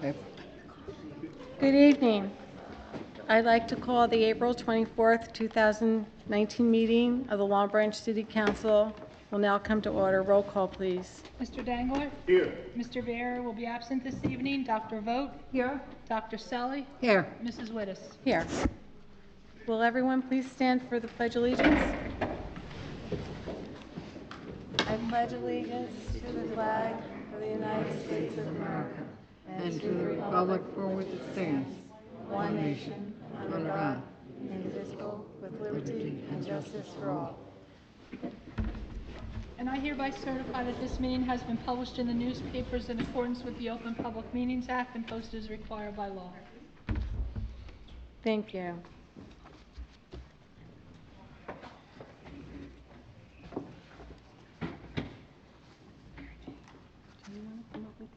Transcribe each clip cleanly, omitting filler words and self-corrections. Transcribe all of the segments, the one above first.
If Good evening. I'd like to call the April 24th, 2019 meeting of the Long Branch City Council will now come to order. Roll call, please. Mr. Dangler? Here. Mr. Bear will be absent this evening. Dr. Vogt? Here. Dr. Selly? Here. Mrs. Wittes? Here. Will everyone please stand for the Pledge of Allegiance? I pledge allegiance to the flag of the United States of America and to the republic for which it stands, one nation, under God, indivisible, with liberty and justice for all. And I hereby certify that this meeting has been published in the newspapers in accordance with the Open Public Meetings Act and posted as required by law. Thank you.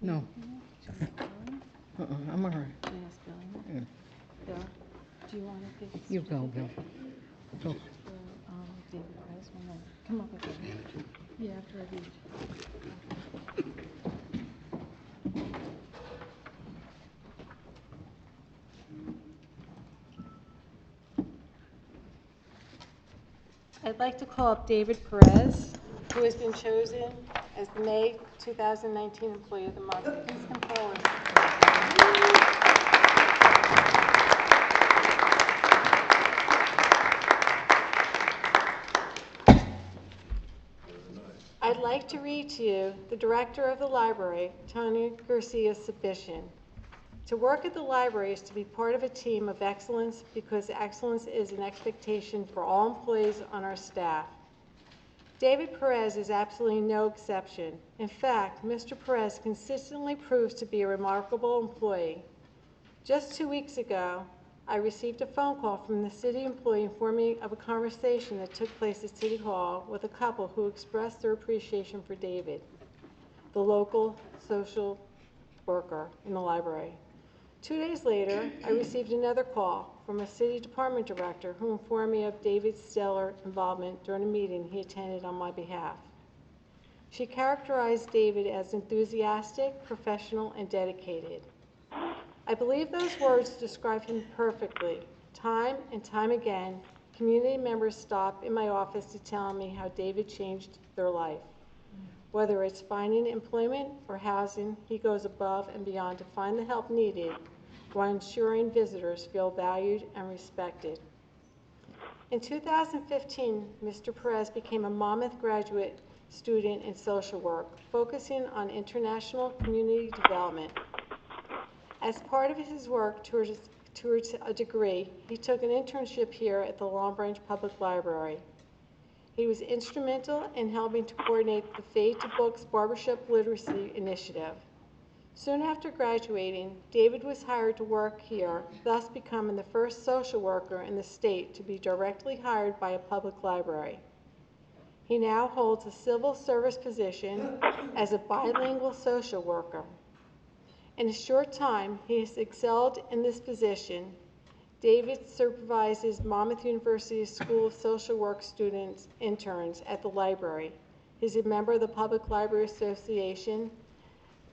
No. I'm all right. Yeah. Bill, do you want to give You go, Bill. Go. David Price one more? Come up with it. Yeah, after I read. I'd like to call up David Perez, who has been chosen as the May 2019 Employee of the Month. Please come forward. I'd like to read to you the director of the library, Tony Garcia's submission. To work at the library is to be part of a team of excellence because excellence is an expectation for all employees on our staff. David Perez is absolutely no exception. In fact, Mr. Perez consistently proves to be a remarkable employee. Just 2 weeks ago, I received a phone call from the city employee informing me of a conversation that took place at City Hall with a couple who expressed their appreciation for David, the local social worker in the library. 2 days later, I received another call from a city department director who informed me of David's stellar involvement during a meeting he attended on my behalf. She characterized David as enthusiastic, professional, and dedicated. I believe those words describe him perfectly. Time and time again, community members stop in my office to tell me how David changed their life. Whether it's finding employment or housing, he goes above and beyond to find the help needed while ensuring visitors feel valued and respected. In 2015, Mr. Perez became a Monmouth graduate student in social work, focusing on international community development. As part of his work towards a degree, he took an internship here at the Long Branch Public Library. He was instrumental in helping to coordinate the Fade to Books Barbershop Literacy Initiative. Soon after graduating, David was hired to work here, thus becoming the first social worker in the state to be directly hired by a public library. He now holds a civil service position as a bilingual social worker. In a short time, he has excelled in this position. David supervises Monmouth University School of Social Work students, interns at the library. He's a member of the Public Library Association,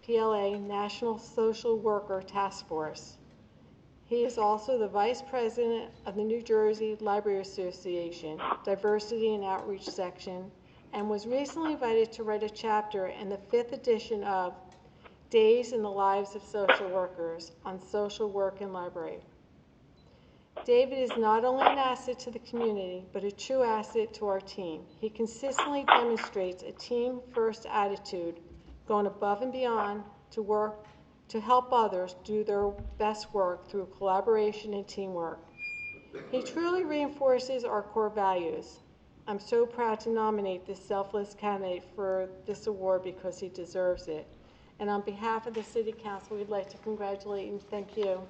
PLA National Social Worker Task Force. He is also the Vice President of the New Jersey Library Association Diversity and Outreach Section, and was recently invited to write a chapter in the 5th edition of Days in the Lives of Social Workers on Social Work in Library. David is not only an asset to the community, but a true asset to our team. He consistently demonstrates a team-first attitude, going above and beyond to work to help others do their best work through collaboration and teamwork. He truly reinforces our core values. I'm so proud to nominate this selfless candidate for this award because he deserves it. And on behalf of the City Council, we'd like to congratulate and thank you.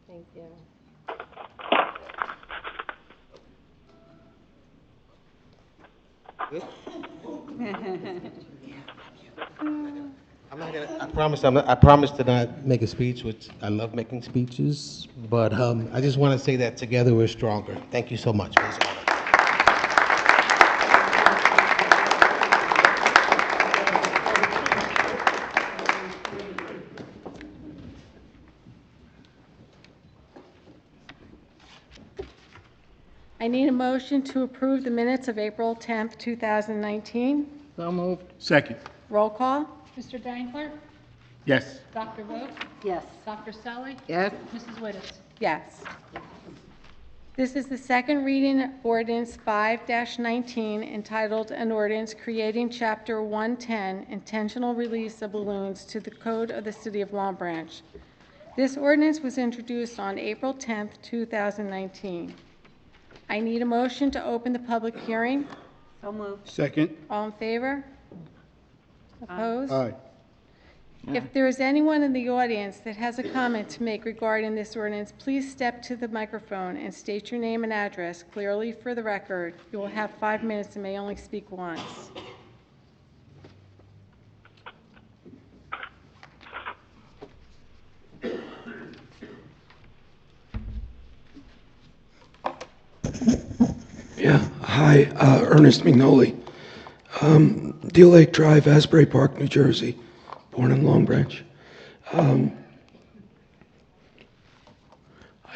Thank you. Thank you. I promise to not make a speech, which I love making speeches, but I just want to say that together we're stronger. Thank you so much for this honor. I need a motion to approve the minutes of April 10th, 2019. So moved. Second. Roll call? Mr. Dangler? Yes. Dr. Vogt? Yes. Dr. Selly? Yes. Mrs. Wittes? Yes. This is the second reading of ordinance 5-19 entitled an ordinance creating chapter 110 intentional release of balloons to the code of the city of Long Branch. This ordinance was introduced on April 10th, 2019. I need a motion to open the public hearing. So moved. Second. All in favor? Opposed? Aye. If there is anyone in the audience that has a comment to make regarding this ordinance, please step to the microphone and state your name and address clearly for the record. You will have 5 minutes and may only speak once. Yeah, hi, Ernest McNolly, Deal Lake Drive, Asbury Park, New Jersey, born in Long Branch. I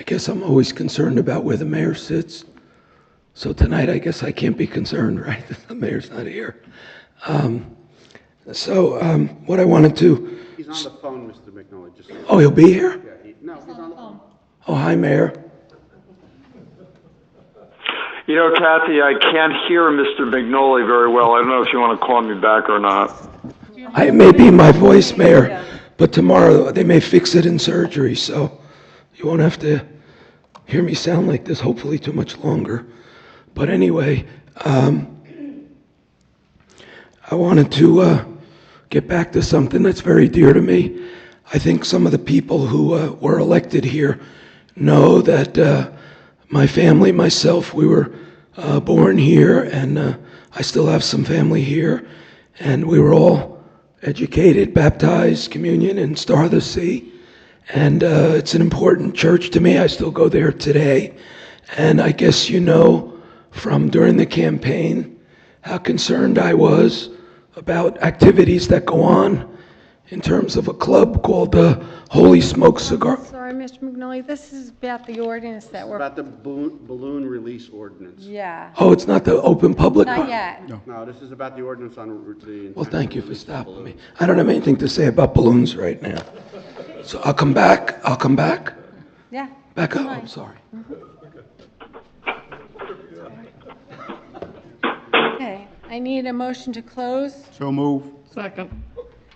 guess I'm always concerned about where the mayor sits, so tonight I guess I can't be concerned, right? The mayor's not here. What I wanted to, He's on the phone, Mr. McNolly, just, oh, he'll be here? no, he's on the phone. Oh, hi, Mayor. You know, Kathy, I can't hear Mr. McNolly very well. I don't know if you want to call me back or not. It may be my voice, Mayor, but tomorrow they may fix it in surgery, so you won't have to hear me sound like this, hopefully too much longer. But anyway, I wanted to get back to something that's very dear to me. I think some of the people who were elected here know that my family, myself, we were born here, and I still have some family here, and we were all educated, baptized, communion, and Star of the Sea. And it's an important church to me. I still go there today. And I guess you know from during the campaign how concerned I was about activities that go on in terms of a club called the Holy Smoke Cigar. Sorry, Mr. McNolly, this is about the ordinance that we're, About the balloon release ordinance. yeah, Oh, it's not the open public? not yet. No, this is about the ordinance on the. Well, thank you for stopping me. I don't have anything to say about balloons right now. So I'll come back. Yeah. Back up, Fine. I'm sorry. Okay, I need a motion to close. So move. Second.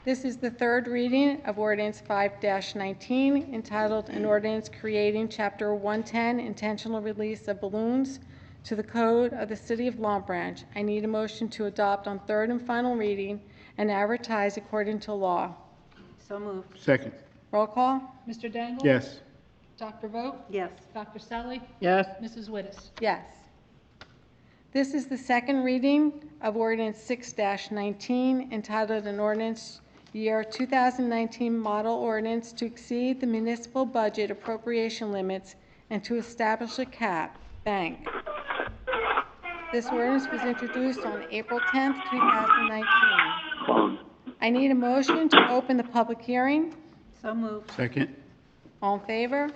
This is the third reading of ordinance 5-19 entitled an ordinance creating chapter 110 intentional release of balloons to the code of the city of Long Branch. I need a motion to adopt on third and final reading and advertise according to law. So moved. Second. Roll call? Mr. Dangler? Yes. Dr. Vogt? Yes. Dr. Selly? Yes. Mrs. Wittes? Yes. This is the second reading of ordinance 6-19 entitled an ordinance year 2019 model ordinance to exceed the municipal budget appropriation limits and to establish a cap, bank. This ordinance was introduced on April 10th, 2019. I need a motion to open the public hearing. So moved. Second. All in favor?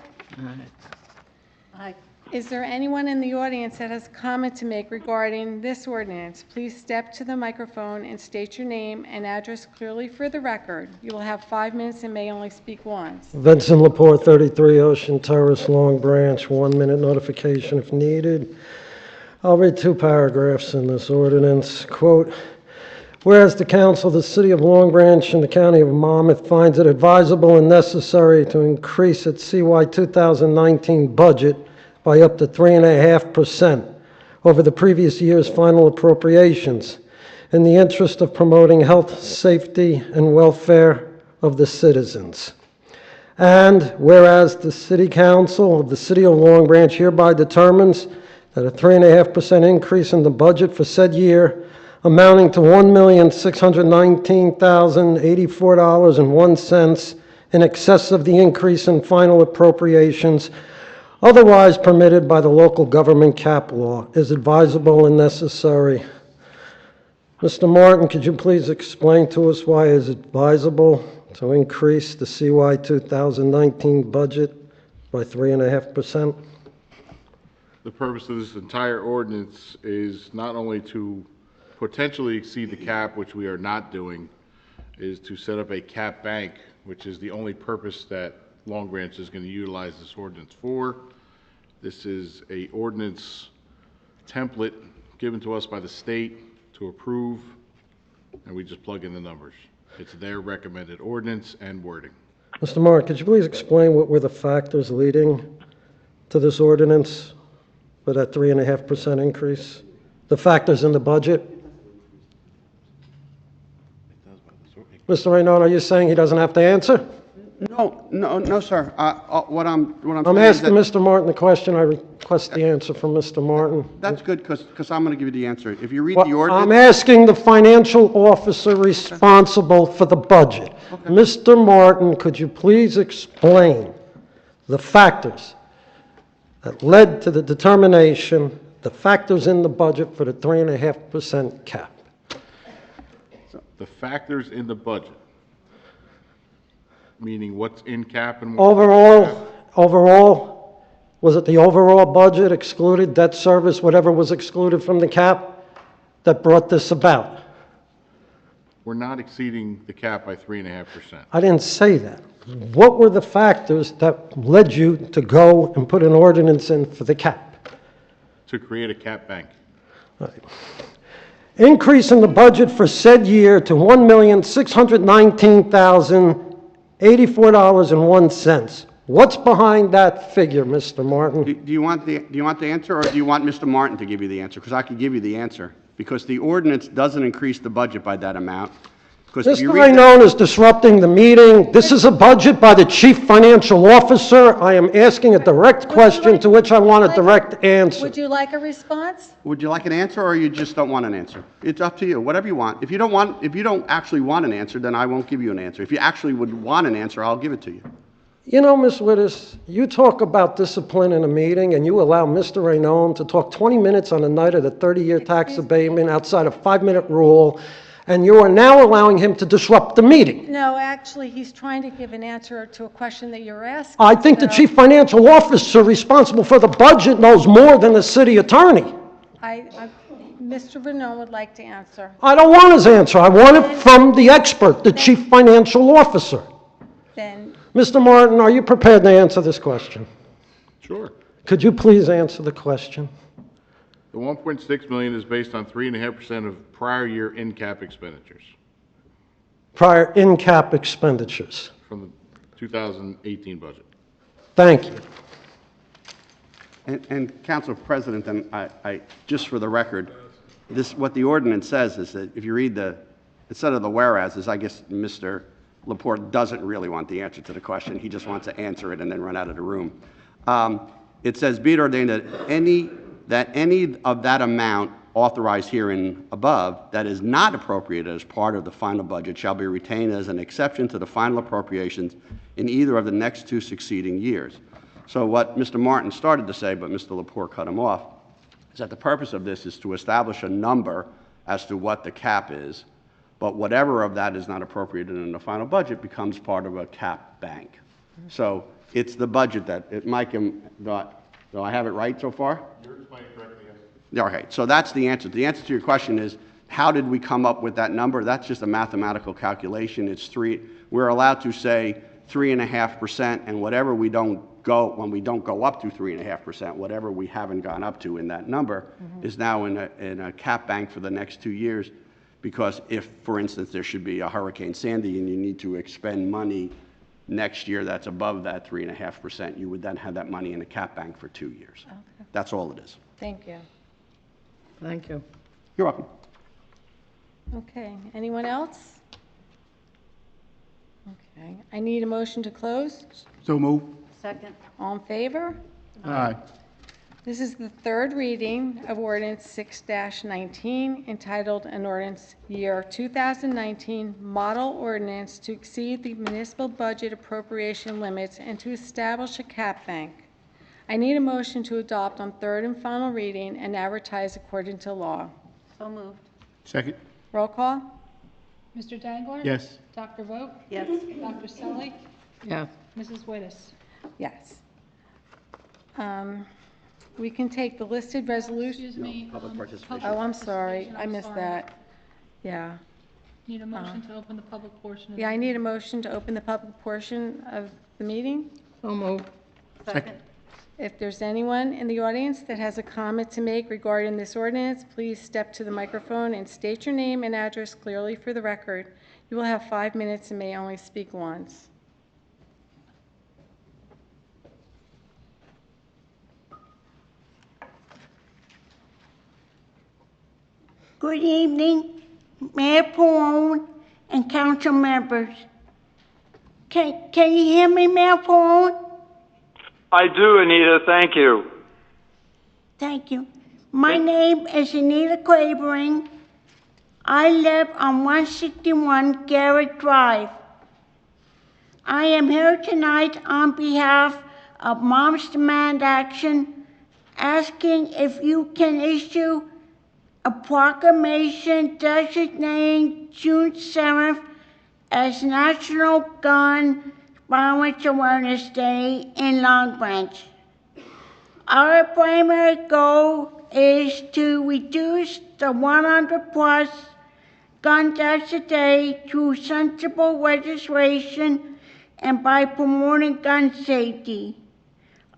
Aye. Is there anyone in the audience that has a comment to make regarding this ordinance? Please step to the microphone and state your name and address clearly for the record. You will have 5 minutes and may only speak once. Vincent Lepore, 33 Ocean Terrace, Long Branch, 1 minute notification if needed. I'll read 2 paragraphs in this ordinance. Quote, whereas the council of the city of Long Branch and the county of Monmouth finds it advisable and necessary to increase its CY 2019 budget by up to 3.5% over the previous year's final appropriations in the interest of promoting health, safety, and welfare of the citizens. And whereas the City Council of the City of Long Branch hereby determines that a 3.5% increase in the budget for said year amounting to $1,619,084.01 in excess of the increase in final appropriations otherwise permitted by the local government cap law, is advisable and necessary. Mr. Martin, could you please explain to us why it is advisable to increase the CY 2019 budget by 3.5%? The purpose of this entire ordinance is not only to potentially exceed the cap, which we are not doing, is to set up a cap bank, which is the only purpose that Long Branch is going to utilize this ordinance for. This is a ordinance template given to us by the state to approve, and we just plug in the numbers. It's their recommended ordinance and wording. Mr. Martin, could you please explain what were the factors leading to this ordinance for that 3.5% increase? The factors in the budget? Mr. Raynon, are you saying he doesn't have to answer? No, sir. What I'm I'm saying is asking that- Mr. Martin the question. I request the answer from Mr. Martin. That's good, because I'm going to give you the answer. If you read Well, the I'm ordinance, asking the financial officer responsible for the budget. Mr. Martin, could you please explain the factors that led to the determination, the factors in the budget for the 3.5% cap? The factors in the budget, meaning what's in cap and what's Overall, was it the overall budget excluded, debt service, whatever was excluded from the cap that brought this about? we're not exceeding the cap by 3.5%. I didn't say that. What were the factors that led you to go and put an ordinance in for the cap? To create a cap bank. Increase in the budget for said year to $1,619,084.01. What's behind that figure, Mr. Martin? do you want the answer, or do you want Mr. Martin to give you the answer? Because I can give you the answer. Because the ordinance doesn't increase the budget by that amount. Because if you Mr. read the- Raynon is disrupting the meeting. This is a budget by the chief financial officer. I am asking a direct question to which I want a direct answer. Would you like a response? Would you like an answer, or you just don't want an answer? It's up to you, whatever you want. If you don't actually want an answer, then I won't give you an answer. If you actually would want an answer, I'll give it to you. You know, Ms. Wittes, you talk about discipline in a meeting, and you allow Mr. Raynon to talk 20 minutes on the night of the 30-year tax abatement outside a 5-minute rule, and you are now allowing him to disrupt the meeting. No, actually, he's trying to give an answer to a question that you're asking. I think the so chief financial officer responsible for the budget knows more than the city attorney. Mr. Renaud would like to answer. I don't want his answer. I want it from the expert, the chief financial officer. Then, Mr. Martin, are you prepared to answer this question? Sure. Could you please answer the question? The 1.6 million is based on 3.5% of prior year in-cap expenditures Prior in-cap expenditures. from the 2018 budget. Thank you. And Council President, and I, just for the record, what the ordinance says is that if you read instead of the whereases, I guess Mr. Laporte doesn't really want the answer to the question. He just wants to answer it and then run out of the room. It says, be it ordained that any of that amount authorized herein above that is not appropriated as part of the final budget shall be retained as an exception to the final appropriations in either of the next 2 succeeding years. So what Mr. Martin started to say, but Mr. Laporte cut him off, is that the purpose of this is to establish a number as to what the cap is, but whatever of that is not appropriated in the final budget becomes part of a cap bank. So it's the budget that, Mike, do I have it right so far? You're explaining correctly, yes. Okay, so that's the answer. The answer to your question is, how did we come up with that number? That's just a mathematical calculation. We're allowed to say 3.5%, and whatever when we don't go up to 3.5%, whatever we haven't gone up to in that number is now in a cap bank for the next 2 years. Because if, for instance, there should be a Hurricane Sandy and you need to expend money next year that's above that 3.5%, you would then have that money in a cap bank for 2 years. Okay. That's all it is. Thank you. Thank you. You're welcome. Okay, anyone else? Okay, I need a motion to close. So move. Second. All in favor? Aye. This is the third reading of ordinance 6-19, entitled an ordinance year 2019 model ordinance to exceed the municipal budget appropriation limits and to establish a cap bank. I need a motion to adopt on third and final reading and advertise according to law. So moved. Second? Roll call? Mr. Dangler? Yes. Dr. Vogt? Yes. Dr. Selly? Yes. Mrs. Wittes? Yes. We can take the listed resolution. Excuse me. public participation. public Oh, I'm sorry, participation, I I'm missed sorry. that. Yeah. Need a motion to open the public portion of the Yeah, I need a motion to open the public portion of the meeting. So moved. Second. If there's anyone in the audience that has a comment to make regarding this ordinance, please step to the microphone and state your name and address clearly for the record. You will have 5 minutes and may only speak once. Good evening, Mayor Pallone and council members. Can you hear me, Mayor Pallone? I do, Anita. Thank you. Thank you. My name is Anita Clavering. I live on 161 Garrett Drive. I am here tonight on behalf of Moms Demand Action, asking if you can issue a proclamation designating June 7th as National Gun Violence Awareness Day in Long Branch. Our primary goal is to reduce the 100+ gun deaths a day through sensible legislation and by promoting gun safety.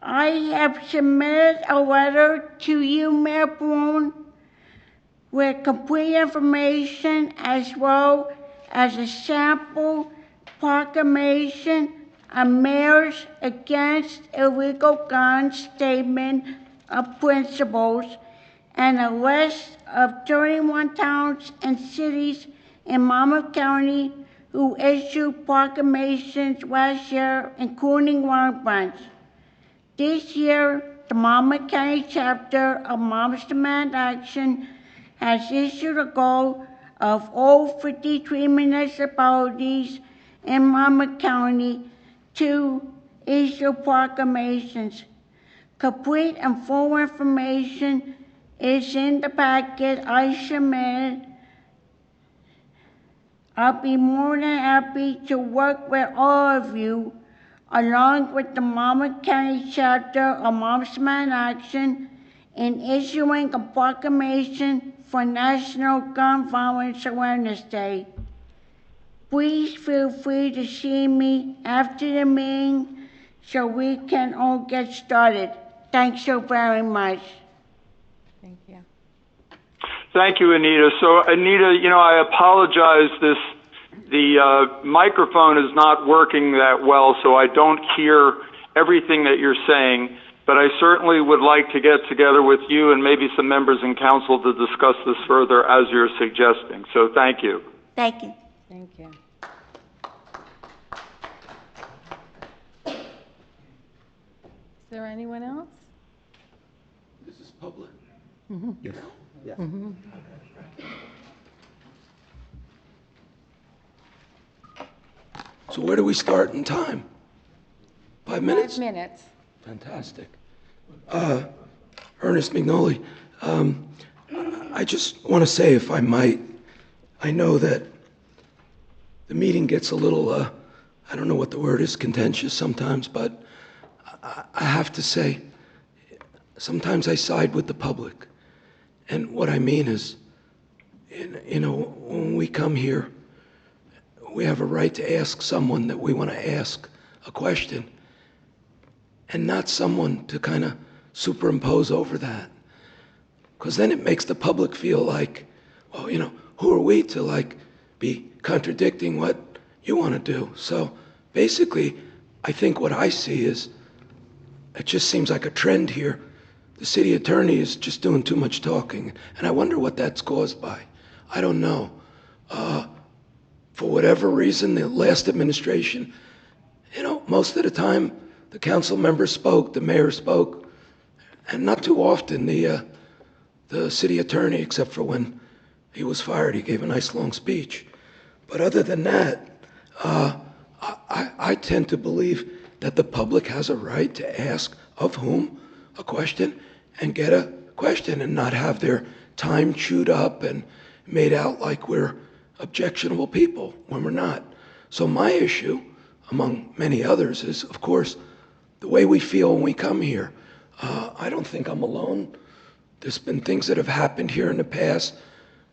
I have submitted a letter to you, Mayor Pallone, with complete information as well as a sample proclamation, a Mayor's Against Illegal Guns statement of principles, and a list of 31 towns and cities in Monmouth County who issued proclamations last year, including Long Branch. This year, the Monmouth County chapter of Moms Demand Action has issued a goal of all 53 municipalities in Monmouth County to issue proclamations. Complete and full information is in the packet I submitted. I'll be more than happy to work with all of you, along with the Monmouth County chapter of Moms Demand Action, in issuing a proclamation for National Gun Violence Awareness Day. Please feel free to see me after the meeting so we can all get started. Thanks so very much. Thank you. Thank you, Anita. So, Anita, I apologize. The microphone is not working that well, so I don't hear everything that you're saying. But I certainly would like to get together with you and maybe some members in council to discuss this further as you're suggesting. So, thank you. Thank you. Thank you. Is there anyone else? This is public. Yes. Yes. So where do we start in time? 5 minutes? 5 minutes. Fantastic. Ernest McNolly, I just want to say, if I might, I know that the meeting gets a little, I don't know what the word is, contentious sometimes, but I have to say, sometimes I side with the public. And what I mean is, when we come here, we have a right to ask someone that we want to ask a question, and not someone to kind of superimpose over that. Because then it makes the public feel like, well, who are we to be contradicting what you want to do? So basically, I think what I see is, it just seems like a trend here. The city attorney is just doing too much talking, and I wonder what that's caused by. I don't know. For whatever reason, the last administration, most of the time, the council members spoke, the mayor spoke, And not too often, the city attorney, except for when he was fired, he gave a nice long speech. But other than that, I tend to believe that the public has a right to ask of whom a question and get a question and not have their time chewed up and made out like we're objectionable people when we're not. So my issue, among many others, is, of course, the way we feel when we come here. I don't think I'm alone. There's been things that have happened here in the past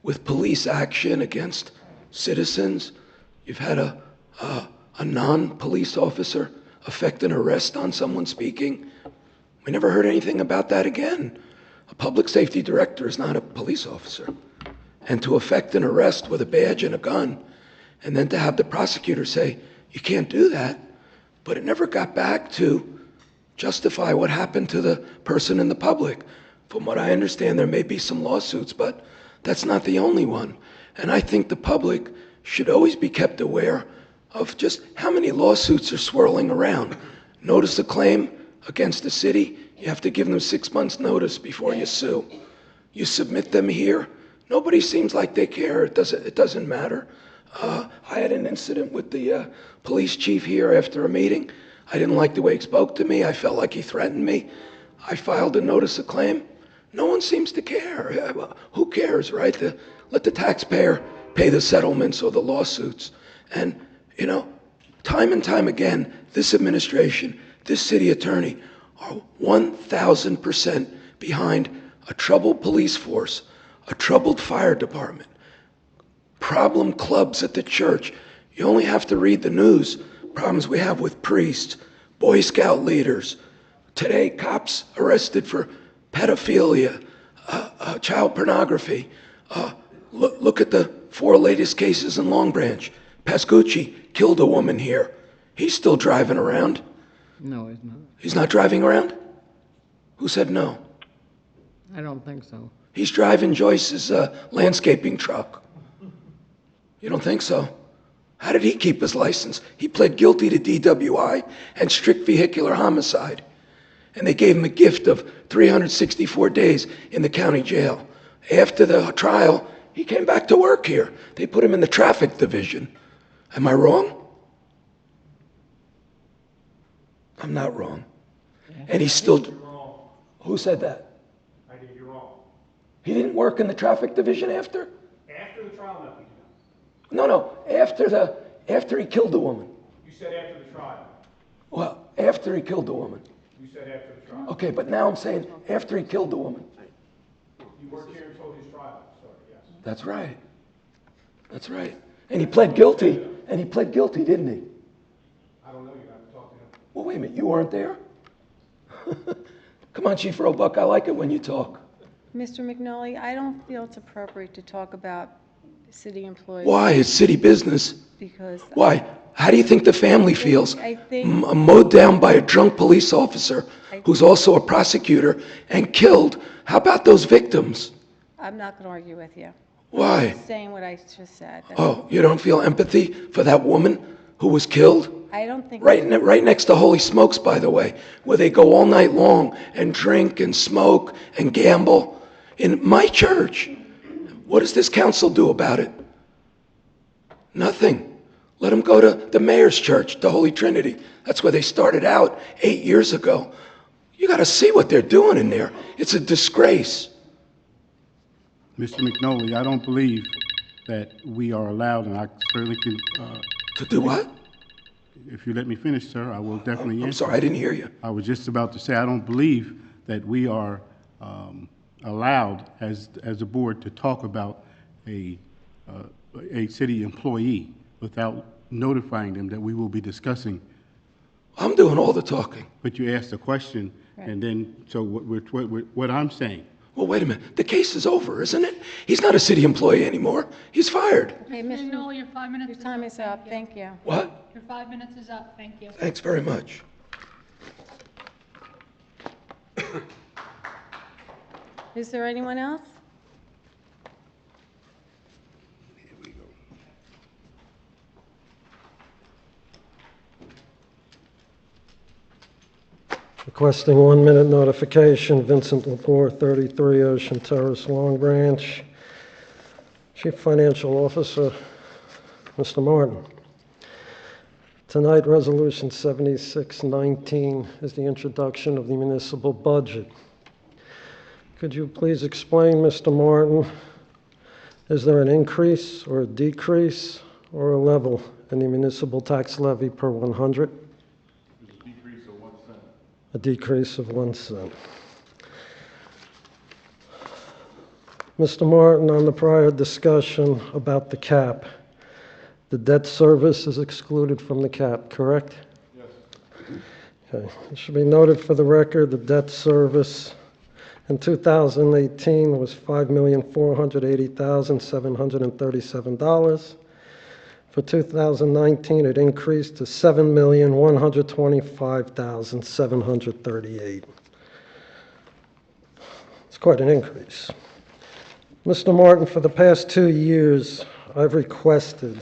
with police action against citizens. You've had a non-police officer effect an arrest on someone speaking. We never heard anything about that again. A public safety director is not a police officer. And to effect an arrest with a badge and a gun, and then to have the prosecutor say, you can't do that, but it never got back to justify what happened to the person in the public. From what I understand, there may be some lawsuits, but that's not the only one. And I think the public should always be kept aware of just how many lawsuits are swirling around. Notice a claim against the city, you have to give them 6 months' notice before you sue. You submit them here, nobody seems like they care. It doesn't matter. I had an incident with the police chief here after a meeting. I didn't like the way he spoke to me. I felt like he threatened me. I filed a notice of claim. No one seems to care. Who cares, right? Let the taxpayer pay the settlements or the lawsuits. And, time and time again, this administration, this city attorney are 1,000% behind a troubled police force, a troubled fire department, problem clubs at the church. You only have to read the news. Problems we have with priests, Boy Scout leaders. Today, cops arrested for pedophilia, child pornography. Look at the 4 latest cases in Long Branch. Pascucci killed a woman here. He's still driving around. No, he's not. He's not driving around? Who said no? I don't think so. He's driving Joyce's landscaping truck. You don't think so? How did he keep his license? He pled guilty to DWI and strict vehicular homicide. And they gave him a gift of 364 days in the county jail. After the trial, he came back to work here. They put him in the traffic division. Am I wrong? I'm not wrong. And he's still... Who said that? I think you're wrong. He didn't work in the traffic division after? After the trial, no, you No, after he killed the woman. You said after the trial. Well, after he killed the woman. You said after the trial. Okay, but now I'm saying after he killed the woman. You worked here until his trial started, yes. That's right. That's right. And he pled guilty, didn't he? I don't know, you have to talk to him. Well, wait a minute, you weren't there? Come on, Chief Roebuck, I like it when you talk. Mr. McNally, I don't feel it's appropriate to talk about city employees. Why? It's city business. Because Why? How do you think the family feels? I think Mowed down by a drunk police officer who's also a prosecutor and killed. How about those victims? I'm not going to argue with you. Why? I'm just saying what I just said. Oh, you don't feel empathy for that woman who was killed? I don't think Right next to Holy Smokes, by the way, where they go all night long and drink and smoke and gamble. In my church, what does this council do about it? Nothing. Let them go to the mayor's church, the Holy Trinity. That's where they started out 8 years ago. You got to see what they're doing in there. It's a disgrace. Mr. McNally, I don't believe that we are allowed, and I certainly can... To do what? If you let me finish, sir, I will definitely answer. I'm sorry, I didn't hear you. I was just about to say, I don't believe that we are allowed as a board to talk about a city employee without notifying them that we will be discussing. I'm doing all the talking. But you asked a question, and then, so what I'm saying. Well, wait a minute. The case is over, isn't it? He's not a city employee anymore. He's fired. Hey, Mr. Knoll, your 5 minutes Your time is up. Thank you. What? Your 5 minutes is up. Thank you. Thanks very much. Is there anyone else? Requesting 1-minute notification, Vincent Lepore, 33 Ocean Terrace, Long Branch. Chief Financial Officer, Mr. Martin. Tonight, Resolution 7619 is the introduction of the municipal budget. Could you please explain, Mr. Martin, is there an increase or a decrease or a level in the municipal tax levy per 100? There's a decrease of 1 cent. A decrease of 1 cent. Mr. Martin, on the prior discussion about the cap, the debt service is excluded from the cap, correct? Yes. Okay. It should be noted for the record, the debt service in 2018 was $5,480,737. For 2019, it increased to $7,125,738. It's quite an increase. Mr. Martin, for the past 2 years, I've requested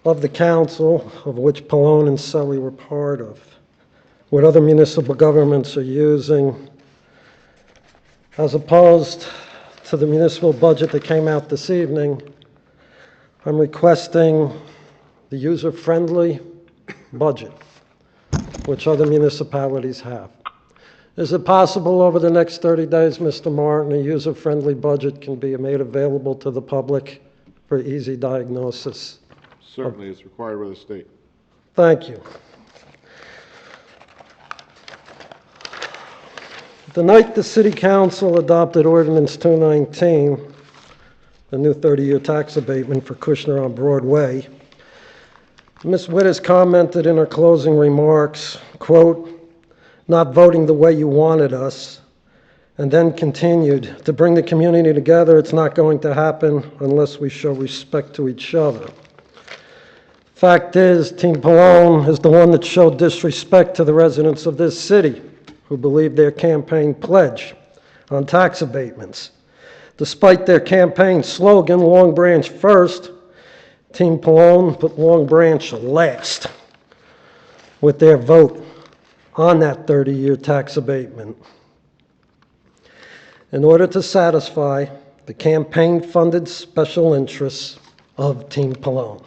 of the council, of which Pallone and Sully were part of, what other municipal governments are using, as opposed to the municipal budget that came out this evening. I'm requesting the user-friendly budget, which other municipalities have. Is it possible over the next 30 days, Mr. Martin, a user-friendly budget can be made available to the public for easy diagnosis? Certainly, it's required by the state. Thank you. The night the City Council adopted Ordinance 219, the new 30-year tax abatement for Kushner on Broadway, Ms. Wittes commented in her closing remarks, quote, "Not voting the way you wanted us," and then continued, "To bring the community together, it's not going to happen unless we show respect to each other." Fact is, Team Pallone is the one that showed disrespect to the residents of this city who believed their campaign pledge on tax abatements. Despite their campaign slogan, Long Branch first, Team Pallone put Long Branch last with their vote on that 30-year tax abatement. In order to satisfy the campaign-funded special interests of Team Pallone.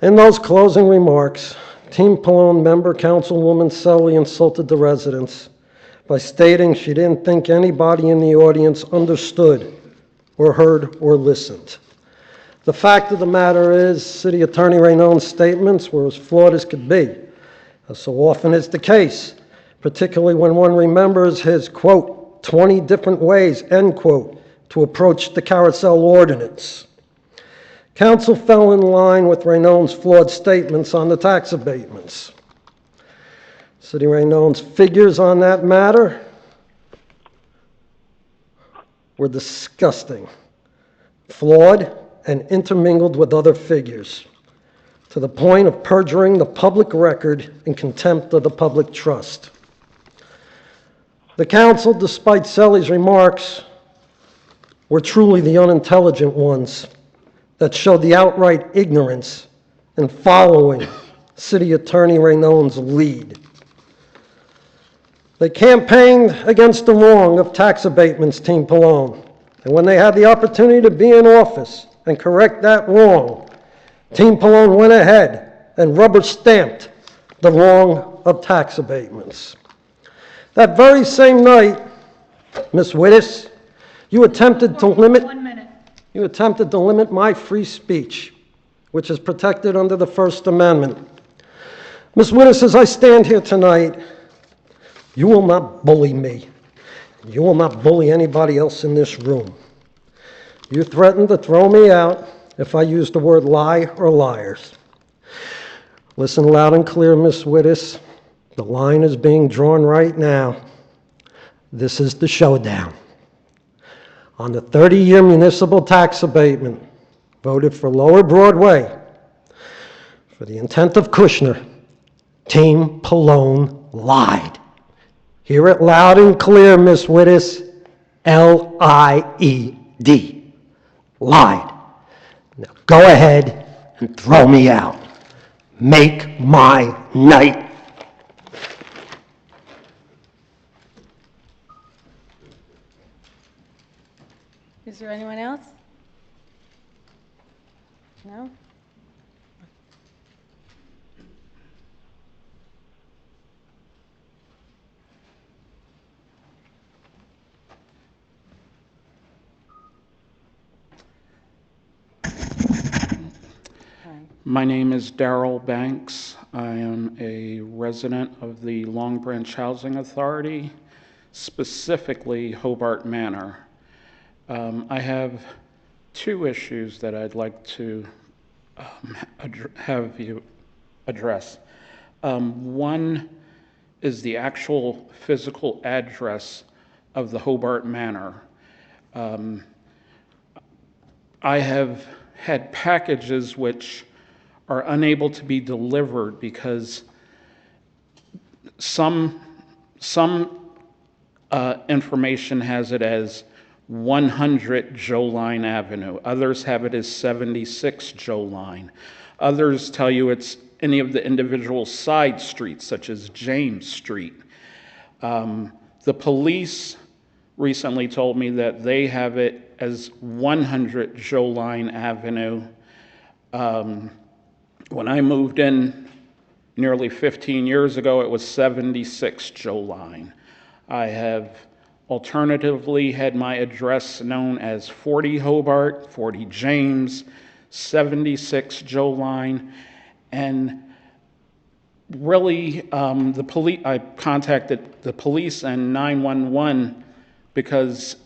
In those closing remarks, Team Pallone member Councilwoman Sully insulted the residents by stating she didn't think anybody in the audience understood or heard or listened. The fact of the matter is, City Attorney Raynone's statements were as flawed as could be, as so often is the case, particularly when one remembers his, quote, 20 different ways, end quote, to approach the carousel ordinance. Council fell in line with Raynone's flawed statements on the tax abatements. City Raynone's figures on that matter were disgusting, flawed, and intermingled with other figures, to the point of perjuring the public record in contempt of the public trust. The council, despite Sully's remarks, were truly the unintelligent ones that showed the outright ignorance in following City Attorney Raynone's lead. They campaigned against the wrong of tax abatements, Team Pallone, and when they had the opportunity to be in office and correct that wrong, Team Pallone went ahead and rubber-stamped the wrong of tax abatements. That very same night, Ms. Wittes, you attempted to limit... 1 minute. You attempted to limit my free speech, which is protected under the First Amendment. Ms. Wittes, as I stand here tonight, you will not bully me. You will not bully anybody else in this room. You threatened to throw me out if I used the word lie or liars. Listen loud and clear, Ms. Wittes. The line is being drawn right now. This is the showdown. On the 30-year municipal tax abatement, voted for Lower Broadway, for the intent of Kushner, Team Pallone lied. Hear it loud and clear, Ms. Wittes, L-I-E-D, lied. Now go ahead and throw me out. make my night. Is there anyone else? No? My name is Darrell Banks. I am a resident of the Long Branch Housing Authority, specifically Hobart Manor. I have two issues that I'd like to have you address. One is the actual physical address of the Hobart Manor. I have had packages which are unable to be delivered because some information has it as 100 Joe Line Avenue. Others have it as 76 Joe Line. Others tell you it's any of the individual side streets, such as James Street. The police recently told me that they have it as 100 Joe Line Avenue. When I moved in nearly 15 years ago, it was 76 Joe Line. I have alternatively had my address known as 40 Hobart, 40 James, 76 Joe Line, and really I contacted the police and 911 because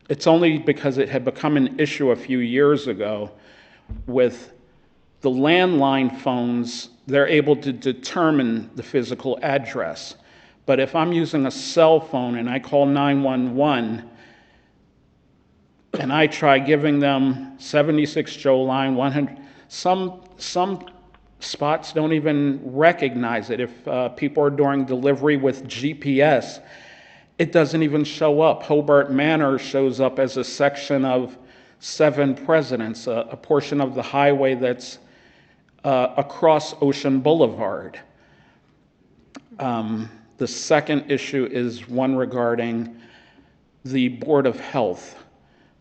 it's only because it had become an issue a few years ago with the landline phones. They're able to determine the physical address. But if I'm using a cell phone and I call 911 and I try giving them 76 Joe Line, 100, some spots don't even recognize it. If people are doing delivery with GPS, it doesn't even show up. Hobart Manor shows up as a section of 7 Presidents, a portion of the highway that's across Ocean Boulevard. The second issue is one regarding the Board of Health.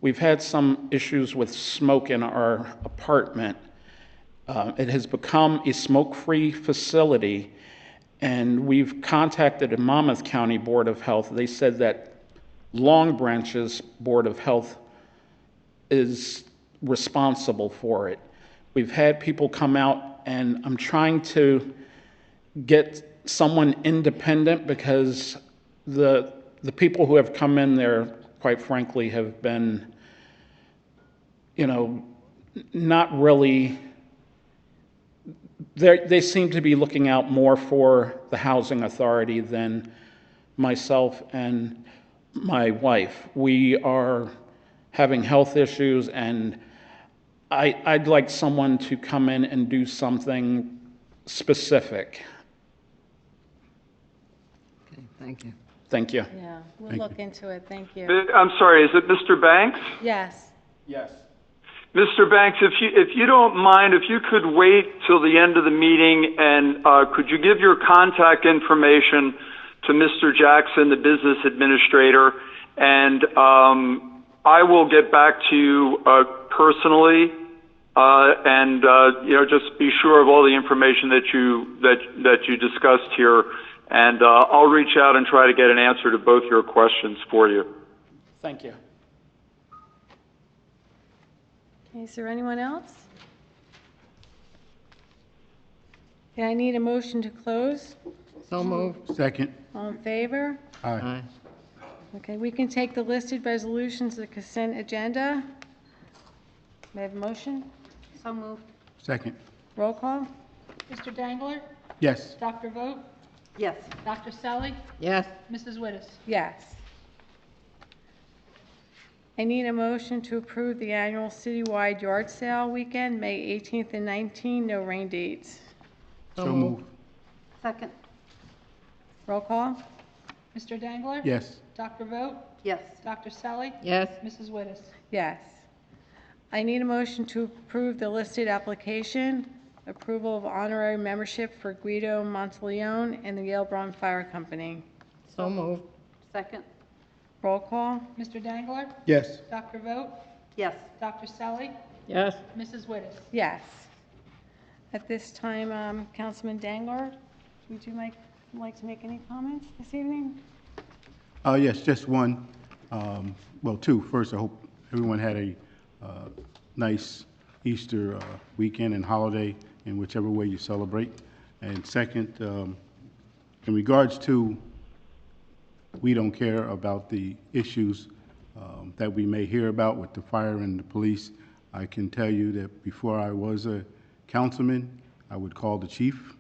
We've had some issues with smoke in our apartment. It has become a smoke-free facility, and we've contacted the Monmouth County Board of Health. They said that Long Branch's Board of Health is responsible for it. We've had people come out, and I'm trying to get someone independent because the people who have come in there, quite frankly, have been, not really, they seem to be looking out more for the housing authority than myself and my wife. We are having health issues, and I'd like someone to come in and do something specific. Okay, thank you. Thank you. Yeah, we'll look into it. Thank you. I'm sorry, is it Mr. Banks? Yes. Yes. Mr. Banks, if you don't mind, if you could wait till the end of the meeting, and could you give your contact information to Mr. Jackson, the business administrator, and I will get back to you personally, and just be sure of all the information that you discussed here, and I'll reach out and try to get an answer to both your questions for you. Thank you. Okay, is there anyone else? Okay, I need a motion to close. So moved. Second. All in favor? Aye. Okay, we can take the listed resolutions to the consent agenda. May I have a motion? So moved. Second. Roll call? Mr. Dangler? Yes. Dr. Vogt? Yes. Dr. Selly? Yes. Mrs. Wittes? Yes. I need a motion to approve the annual citywide yard sale weekend, May 18th and 19th, no rain dates. So moved. Second. Roll call? Mr. Dangler? Yes. Dr. Vogt? Yes. Dr. Selly? Yes. Mrs. Wittes? Yes. I need a motion to approve the listed application Approval of honorary membership for Guido Monteleone and the Yale Brown Fire Company. So moved. Second? Roll call. Mr. Dangler? Yes. Dr. Vogt? Yes. Dr. Selly? Yes. Mrs. Wittes? Yes. At this time, Councilman Dangler, would you like to make any comments this evening? Yes, just one, well, two. First, I hope everyone had a nice Easter weekend and holiday in whichever way you celebrate. And second, in regards to we don't care about the issues that we may hear about with the fire and the police, I can tell you that before I was a councilman, I would call the chief,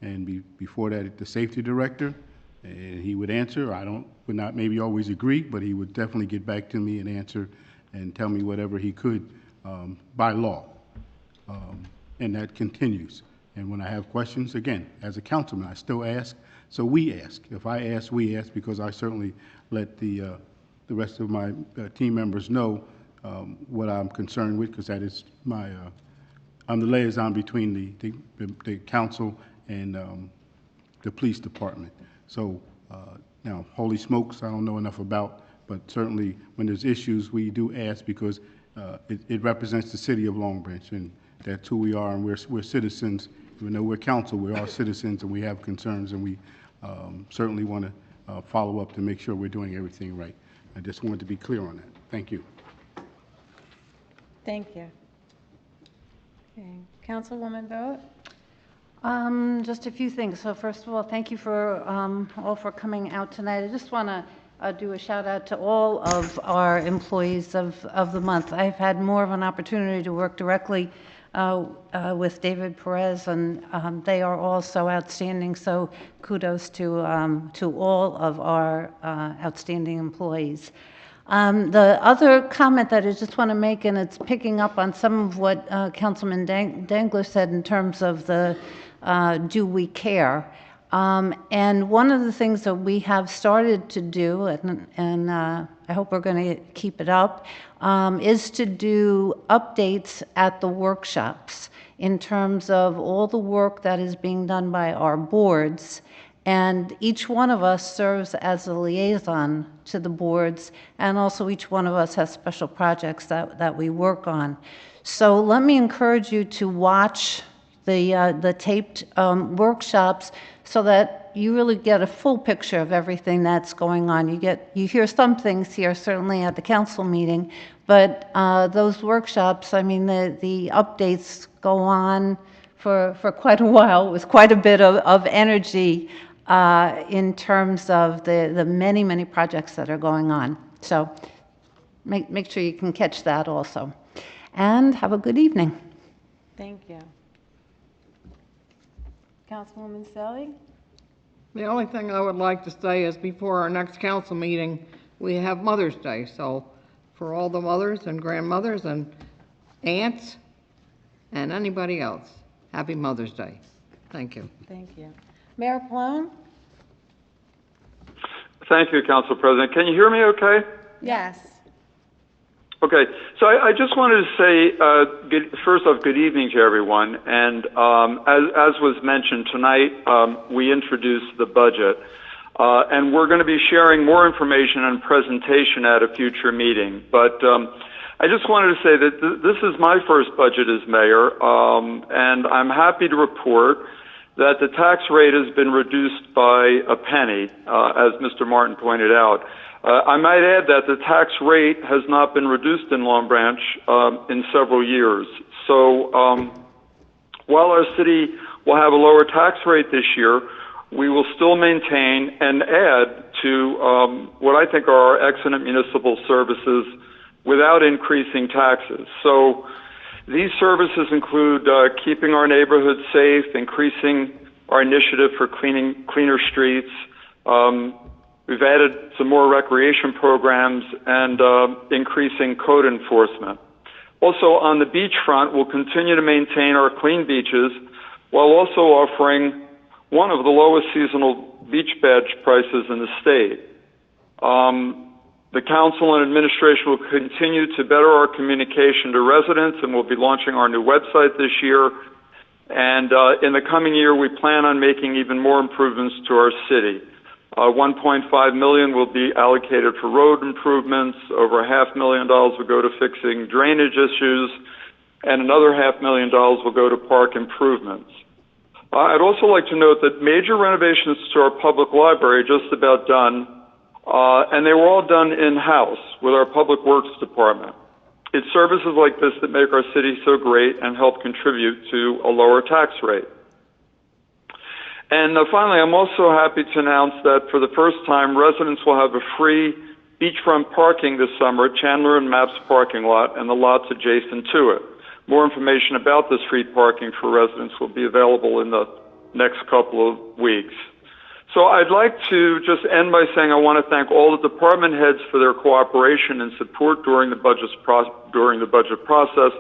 and before that, the safety director, and he would answer. Would not maybe always agree, but he would definitely get back to me and answer and tell me whatever he could by law. And that continues. And when I have questions, again, as a councilman, I still ask. So we ask. If I ask, we ask, because I certainly let the rest of my team members know what I'm concerned with, because that is my, I'm the liaison between the council and the police department. So now, holy smokes, I don't know enough about, but certainly when there's issues, we do ask, because it represents the city of Long Branch, and that's who we are, and we're citizens. Even though we're council, we're all citizens, and we have concerns, and we certainly want to follow up to make sure we're doing everything right. I just wanted to be clear on that. Thank you. Thank you. Okay. Councilwoman Vogt? Just a few things. So first of all, thank you for all for coming out tonight. I just want to do a shout out to all of our employees of the month. I've had more of an opportunity to work directly with David Perez, and they are all so outstanding. So kudos to all of our outstanding employees. The other comment that I just want to make, and it's picking up on some of what Councilman Dangler said in terms of the do we care? And one of the things that we have started to do, and I hope we're going to keep it up, is to do updates at the workshops in terms of all the work that is being done by our boards. And each one of us serves as a liaison to the boards, and also each one of us has special projects that we work on. So let me encourage you to watch the taped workshops so that you really get a full picture of everything that's going on. You hear some things here, certainly at the council meeting, but those workshops, I mean, the updates go on for quite a while with quite a bit of energy in terms of the many projects that are going on. So make sure you can catch that also. And have a good evening. Thank you. Councilwoman Selly? The only thing I would like to say is before our next council meeting, we have Mother's Day. So for all the mothers and grandmothers and aunts and anybody else, happy Mother's Day. Thank you. Thank you. Mayor Pallone? Thank you, Council President. Can you hear me okay? Yes. Okay, so I just wanted to say, first off, good evening to everyone. And as was mentioned tonight, we introduced the budget. And we're going to be sharing more information and presentation at a future meeting. But I just wanted to say that this is my first budget as mayor, and I'm happy to report that the tax rate has been reduced by a penny, as Mr. Martin pointed out. I might add that the tax rate has not been reduced in Long Branch in several years. So while our city will have a lower tax rate this year, we will still maintain and add to what I think are our excellent municipal services without increasing taxes. So these services include keeping our neighborhoods safe, increasing our initiative for cleaner streets. We've added some more recreation programs and increasing code enforcement. Also, on the beachfront, we'll continue to maintain our clean beaches while also offering one of the lowest seasonal beach badge prices in the state. The council and administration will continue to better our communication to residents, and we'll be launching our new website this year. And in the coming year, we plan on making even more improvements to our city. $1.5 million will be allocated for road improvements. Over $500,000 will go to fixing drainage issues, and another $500,000 will go to park improvements. I'd also like to note that major renovations to our public library are just about done, and they were all done in-house with our Public Works Department. It's services like this that make our city so great and help contribute to a lower tax rate. And finally, I'm also happy to announce that for the first time, residents will have a free beachfront parking this summer at Chandler and Maps parking lot and the lots adjacent to it. More information about this free parking for residents will be available in the next couple of weeks. So I'd like to just end by saying I want to thank all the department heads for their cooperation and support during the budget process,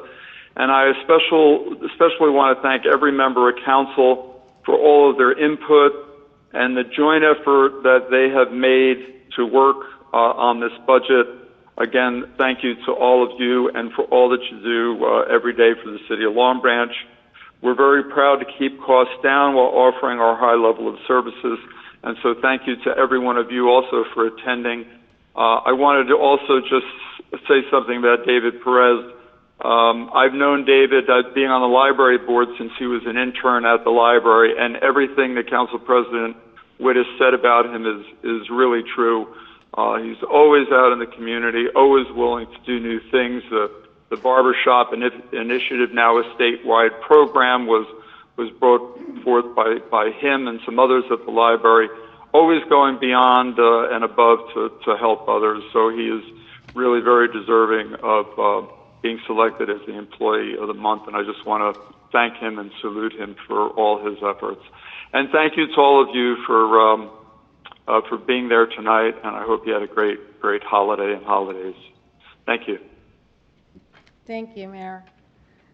and I especially want to thank every member of council for all of their input and the joint effort that they have made to work on this budget. Again, thank you to all of you and for all that you do every day for the city of Long Branch. We're very proud to keep costs down while offering our high level of services. And so thank you to every one of you also for attending. I wanted to also just say something about David Perez. I've known David being on the library board since he was an intern at the library, and everything that Council President Witt has said about him is really true. He's always out in the community, always willing to do new things. The barbershop initiative, now a statewide program, was brought forth by him and some others at the library, always going beyond and above to help others. So he is really very deserving of being selected as the Employee of the Month, and I just want to thank him and salute him for all his efforts. And thank you to all of you for being there tonight, and I hope you had a great holiday and holidays. Thank you. Thank you, Mayor.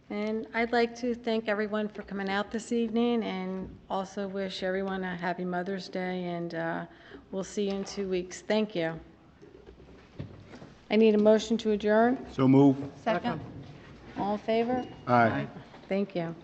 And I'd like to thank everyone for coming out this evening and also wish everyone a happy Mother's Day, and we'll see you in 2 weeks. Thank you. I need a motion to adjourn. So move. Second. All in favor? Aye. Thank you.